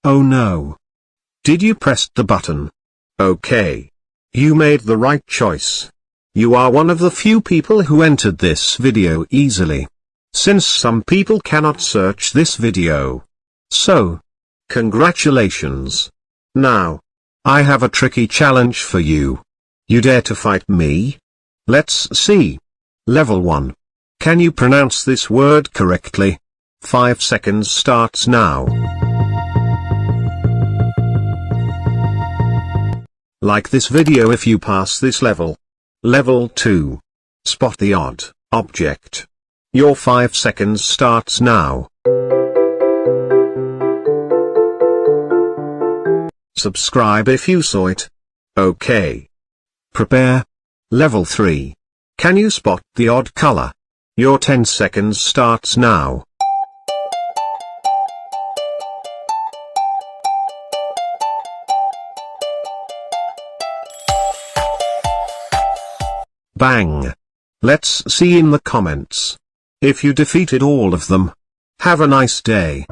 Oh no. Did you press the button? Okay. You made the right choice. You are one of the few people who entered this video easily. Since some people cannot search this video. So, congratulations. Now, I have a tricky challenge for you. You dare to fight me? Let's see. Level 1. Can you pronounce this word correctly? 5 seconds starts now. Like this video if you pass this level. Level 2. Spot the odd object. Your 5 seconds starts now. Subscribe if you saw it. Okay. Prepare. Level 3. Can you spot the odd color? Your 10 seconds starts now. Bang. Let's see in the comments. If you defeated all of them. Have a nice day.